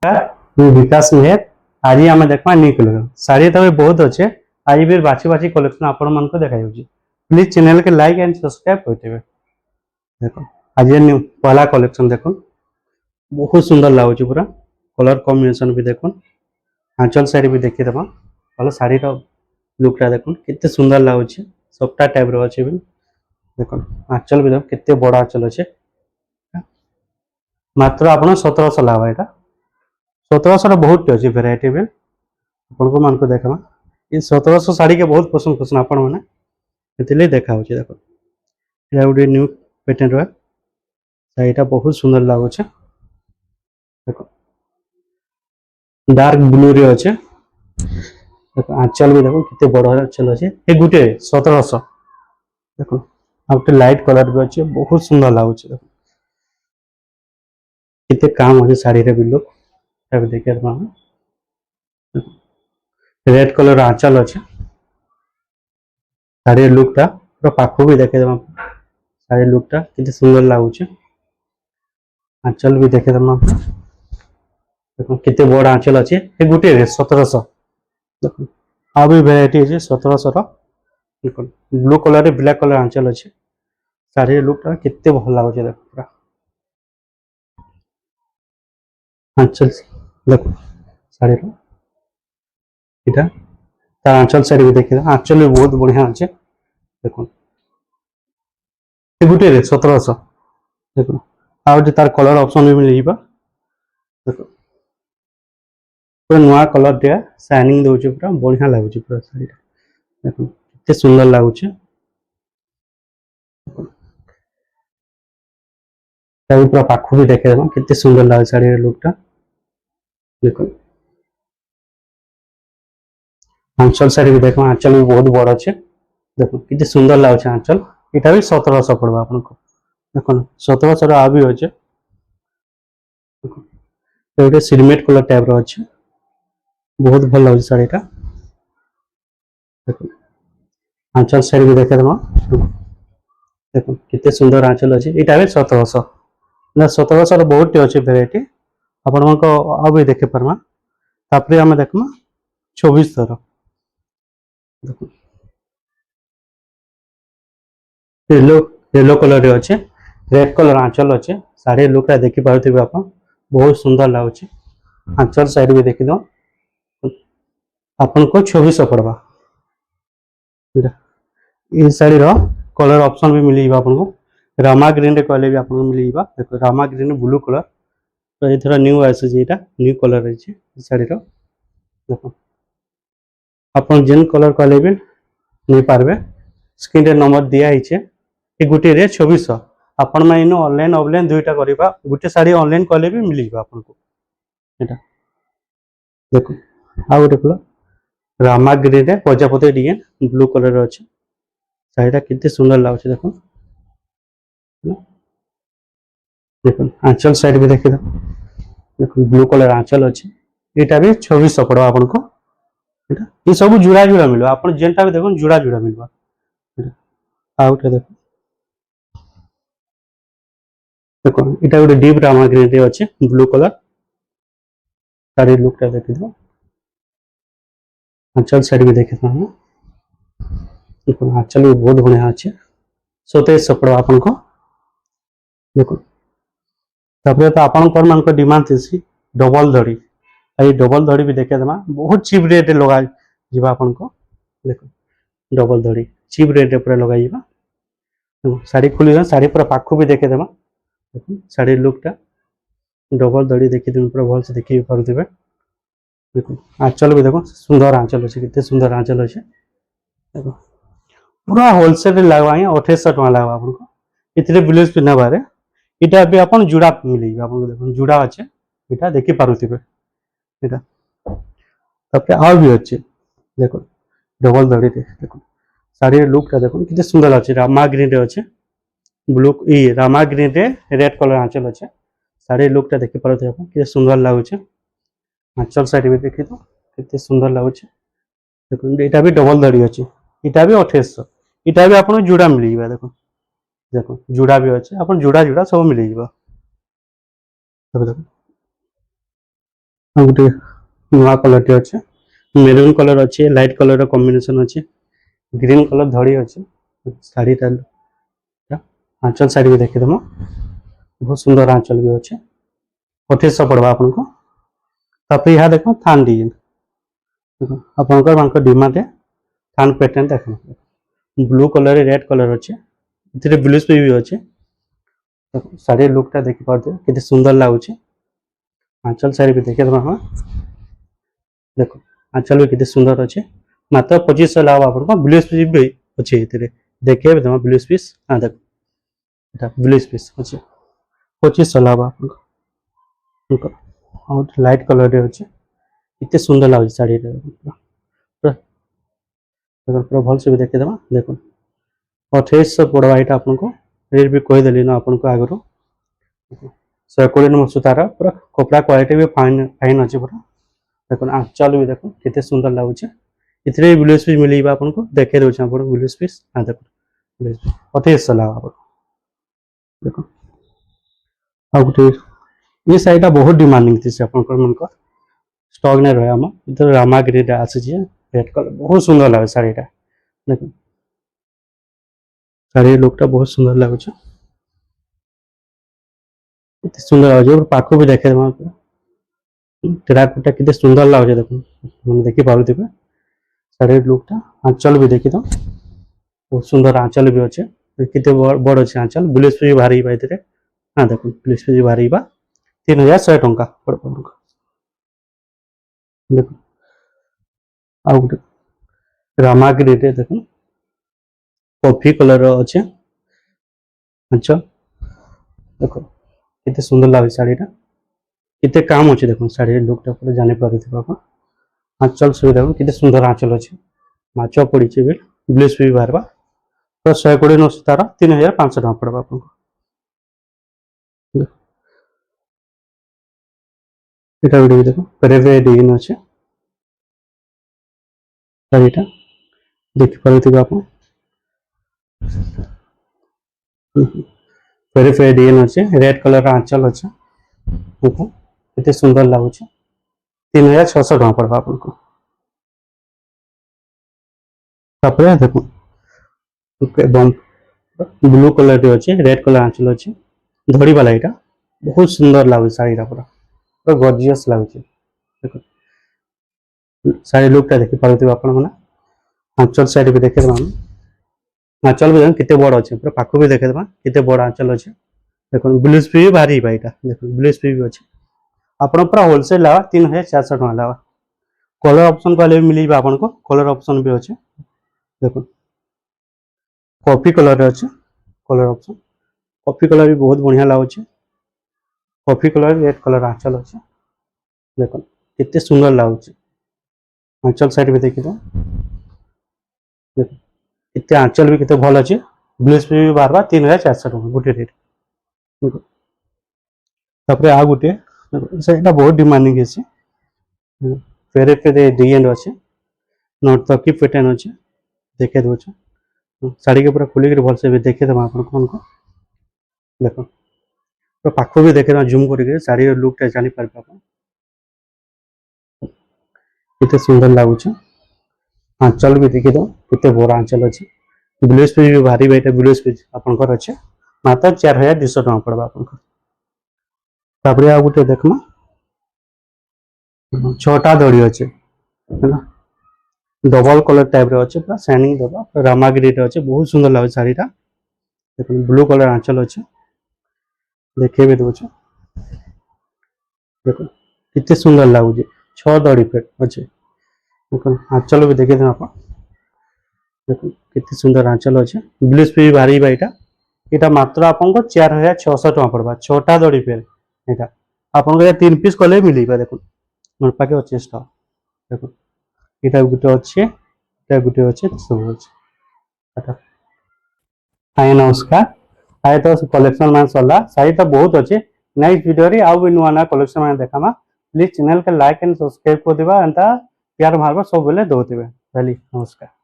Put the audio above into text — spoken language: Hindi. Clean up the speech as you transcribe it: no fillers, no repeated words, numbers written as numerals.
नमस्कार मैं विकास मेहर। आज आम देखा न्यू कलेक्शन शाढ़ी तो बहुत अच्छे। आज भी बाछी बाछी कलेक्शन आपण मन को देखा प्लीज चैनल के लाइक एंड सब्सक्राइब करते देखो आज न्यू पहला कलेक्शन देखो बहुत सुंदर लगुच पूरा कलर कॉम्बिनेशन भी देखो आंचल साड़ी भी देखी देव भले शाढ़ी लुकटा देखो केते सुंदर लगुच सफ्टा टाइप अच्छे भी देखो आंचल भी देखो केते बड़ा आंचल अच्छे मात्र आप 1700 लाभ यहाँ 1700 बहुत अच्छी भेराइटी भी आपको मान को देखा ये 1700 साड़ी के बहुत पसंद पसंद आपण मैंने देखा देखो ये गोटे न्यू पैटर्न रहा शाढ़ीटा बहुत सुंदर लगुच देखो डार्क ब्लू रे अच्छे देखो आंचल भी देखो कितने बड़ आंचल अच्छे ये गोटे 1700 देखो आ गोटे लाइट कलर भी अच्छे बहुत सुंदर लगुच देखो कितने काम अच्छे शाढ़ी रे भी लोग देखिए रेड कलर आंचल अच्छे शाढ़ी लुकटा पूरा पाखु भी देखे शाढ़ी लुकटा कितने सुंदर लगुच आंचल भी देखे देखो कितने बड़ा आंचल अच्छे ये गोटे 1700 देखो आ भी भेराइटी अच्छे 1700 देखो ब्लू कलर ब्लैक कलर आंचल अच्छे शाढ़ी लुकटा कितने भल लगुच देखो पूरा आंचल देखो शाढ़ी तार आंचल साइड भी देखिए आंचल भी बहुत बढ़िया अच्छे देखो गोटे 1700 देखो आज तार कलर ऑप्शन भी मिल देखो पूरा नुआ कलर टे शाइनिंग दौर पूरा बढ़िया लगुच पूरा शाढ़ी देखो कितने सुंदर लगुच पूरा पाखु भी देखे कितने सुंदर लगे शाढ़ी लुकटा देखो आंचल साड़ी भी देखो आंचल भी बहुत बड़ अच्छे देखो कितने सुंदर लगुच आंचल यहाँ भी 1700 पड़वा आपको देखो 1700 आ भी अच्छे गोटे सिरमेट कलर टाइप अच्छे बहुत भल लगे शाढ़ीटा देखो आंचल साड़ी भी देखे देखो कितने सुंदर आंचल अच्छे यहाँ भी 1700 1700 बहुत अच्छे भेराइटी आपण भी देखे पार्मा तापर आम देखमा 2400 देखो येलो येलो कलर रे अच्छे रेड कलर आंचल अच्छे शाढ़ी लुकटा देखी पारे आप बहुत सुंदर लगुच आंचल साइड भी देखी दो आपन को 2400 पड़वा ये शाढ़ी कलर ऑप्शन भी मिल आपको रामा ग्रीन रे कहले भी आपको मिल देखो रामा ग्रीन ब्लू कलर तो ये न्यू आसी न्यू कलर रही शाढ़ी देखो आप जेन कलर कहले भी नहीं पार्बे स्क्रीन रे नंबर दिया ये गोटे 2400 आपण मैंने ऑनलाइन ऑफलाइन दुईटा करवा गोटे शाढ़ी ऑनलाइन कहले भी मिल आपको यहाँ देखो आ गोटे कलर रामा ग्रीन रे प्रजापति डिजाइन ब्लू कलर अच्छे शाढ़ीटा कितने सुंदर लगुच देखो देखो आंचल साइड भी देखिए देखो ब्लू कलर आंचल अच्छे यहाँ भी 2600 पड़वा आपको ये सब जुड़ा जुड़ा मिल आप जेनटा भी देखो जुड़ा जुड़ा मिल आउटे देखो देखो यहाँ गोटे डीप रामा ग्रीन रे अच्छे ब्लू कलर शाढ़ी लुकटा देखी दो आंचल साइड भी देखे देखो आंचल भी बहुत बढ़िया अच्छे 2700 पड़वा आपको देखो तापर तो आपंकर मान डिमांड थी डबल धड़ी ये डबल धड़ी भी देखे देमा बहुत चीप रेट लगा जीवा आपन को देखो डबल धड़ी चीप रेट पूरा लगा शाढ़ी खुली शाढ़ी पूरा पाखु भी देखे देमा देखो शाढ़ी लुकटा डबल धड़ी देखी पूरा भल से देखी पारे देखो आंचल भी देखो सुंदर आंचल अच्छे कितने सुंदर आंचल अच्छे देखो पूरा होलसेल लगवा 2800 टका लगवा आपको इतने ब्लाउज पिन्हा बारे इटा भी आप जुड़ा मिले आपको देखो जुड़ा अच्छे यहाँ देखी पारे यहाँ आ भी अच्छे देखो डबल धड़ी देखो शाढ़ी लुकटा देखो कितने सुंदर अच्छे रामा ग्रीन रे अच्छे ब्लू ये रामा ग्रीन रे रेड कलर आंचल अच्छे शाढ़ी लुकटा देखी पारे कितने सुंदर लगुच आंचल साइड भी देखी तो कितने सुंदर लगुच देखो यहाँ भी डबल धड़ी अच्छे यहाँ भी 2800 यहाँ भी आपको जुड़ा मिल देखो देखो जुड़ा भी अच्छे आप जुड़ा जुड़ा सब मिल देखो गोटे नुआ कलर टे अच्छे मेरून कलर अच्छे लाइट कलर कॉम्बिनेशन अच्छे ग्रीन कलर धड़ी अच्छे शाढ़ी आंचल साइड भी देखीदेम बहुत सुंदर आंचल भी अच्छे 2500 पड़वा आपन को तापर यहाँ देख थान डिजाइन आपंकर डिमांड है थान पैटर्न देख ब्लू कलर रेड कलर अच्छे इतने ब्लू भी अच्छे शाढ़ी लुकटा देखी पार्थे कितने सुंदर लगुच आंचल साइड भी देखिए हम देखो आंचल भी कितने सुंदर अच्छे मात्र 2500 लाभ आप ब्लूज पीस भी अच्छे देखिए तुम ब्लूज पीस हाँ देखो ब्लूज पीस अच्छे 2500 लाभ आप लाइट कलर अच्छे इतने सुंदर लगुच शाढ़ी पूरा भल से भी देखिए देखो 2800 पड़वा यहाँ आपको रेट भी कहीदेली ना आपको आगु 120 नंबर सूतार पूरा कपड़ा क्वालिटी भी फाइन फाइन अच्छे पूरा देखो आंचल भी देखो कितने सुंदर लगुच इतने ब्लाउज पीस मिल आपको देखे दूसरे आप ब्लाउज पीस हाँ देखो 2800 लाभ आप देखो आ गोटे ये शाढ़ीटा बहुत डिमांडिंग थी मन स्टक नहीं रहा आम इधर रामागिरी आसी रेड कलर बहुत सुंदर लगे शाढ़ीटा देखो शाढ़ी लुकटा बहुत सुंदर लगुच इतने सुंदर लगे पाख भी देखे टेराकोटा कितने सुंदर लगे देखो देखी पारे शाढ़ी लुकटा आंचल भी देखी बहुत सुंदर आंचल भी अच्छे कितने बड़ अच्छे आंचल ब्लाउज भी बाहर हाँ देखो ब्लाउज भी बाहर 3100 टंका देखो आ गोटे रामागिरी देखो कॉफी कलर अच्छे आंचल देखो कितने सुंदर लगे शाढ़ीटा कितने काम अच्छे देखो शाढ़ी लुकटा पूरा जानी पारे आंचल से देखो कितने सुंदर आंचल अच्छे माच पड़ी भी ब्लाउज भी बाहर तो 120 नौ तार 3500 टका पड़वा आपको এটা ভিডিও দেখো পেরেভে ডিজাইন আছে শাড়িটা দেখি পারুথিবে আপন पेरेभे डिजाइन আছে रेड कलर आंचल আছে देखो कितने सुंदर लगुच 3600 टका पड़वा आपको तापर देखो एकदम ब्लू कलर अच्छे रेड कलर आंचल अच्छे धड़ी वाला यहाँ बहुत सुंदर लगुच शाढ़ीटा पूरा पूरा गॉर्जियस लगुच देखो शाढ़ी लुकटा देखी पारे आप आंचल साइड भी देखे आंचल भी कितने बड़ अच्छे पूरा पाख भी देखे कितने बड़ आंचल अच्छे देखो ब्लाउज भी बाहर यहाँ देखो ब्लाउज भी अच्छे आप पूरा होलसेल लगा 3400 टका लगा कलर ऑप्शन कहले भी मिल आपको कलर ऑप्शन भी अच्छे देखो कॉफी कलर अच्छे कलर ऑप्शन कॉफी कलर भी बहुत बढ़िया लगुच कॉफी कलर रेड कलर आंचल अच्छे देखो कितने सुंदर लगुच आंचल साइड भी देखी देखो कितने आंचल भी कितने भल अच्छे ब्लाउज भी बाहर 3400 टका गोटे रेट तापर आ गोटे शाढ़ीटा बहुत डिमांडिंग है पेरेभे डिजाइन अच्छे नर्तकी पैटर्न अच्छे देखे दो शाढ़ी के पूरा खुलिक भल से भी देखे देव आपको देखो पूरा पाख भी देखे जूम कर शाढ़ी लुकटा जानी पारे आप कितने सुंदर लगुच आंचल भी देखी दो कितने बड़ आंचल अच्छे ब्लाउज पीस भी बाहर यहाँ ब्लाउज पीस आपंकर अच्छे मात्र 4200 टका पड़वा आपको तापर आ गोटे देखना 6टा दड़ी अच्छे है डबल कलर टाइप अच्छे पूरा शाइनिंग दबा रामागिरी अच्छे बहुत सुंदर लगे शाढ़ीटा देखो ब्लू कलर आंचल अच्छे देखे भी दो देखो कितने सुंदर लगुच 6 दड़ी पेट अच्छे देखो आंचल भी देखे आप देखो कितने सुंदर आंचल अच्छे ब्लाउज भी बाहर यहाँ मात्र आपको 4600 टका पड़वा 6टा दड़ी पेर यहाँ आपको 3 पीस कले मिल देखो मोर पाखे अच्छे स्टक देखो यहाँ गोटे अच्छे गोटे अच्छे सब अच्छे हाय नमस्कार हाय तो कलेक्शन मान सरला शाढ़ी तो बहुत अच्छे नेक्स्ट वीडियो आउ भी नुआ नुआ कलेक्शन मान देखा प्लीज चैनल के लाइक एंड सब्सक्राइब कर दिबा एंता प्यार मारबा सब बेले दौथिबे नमस्कार।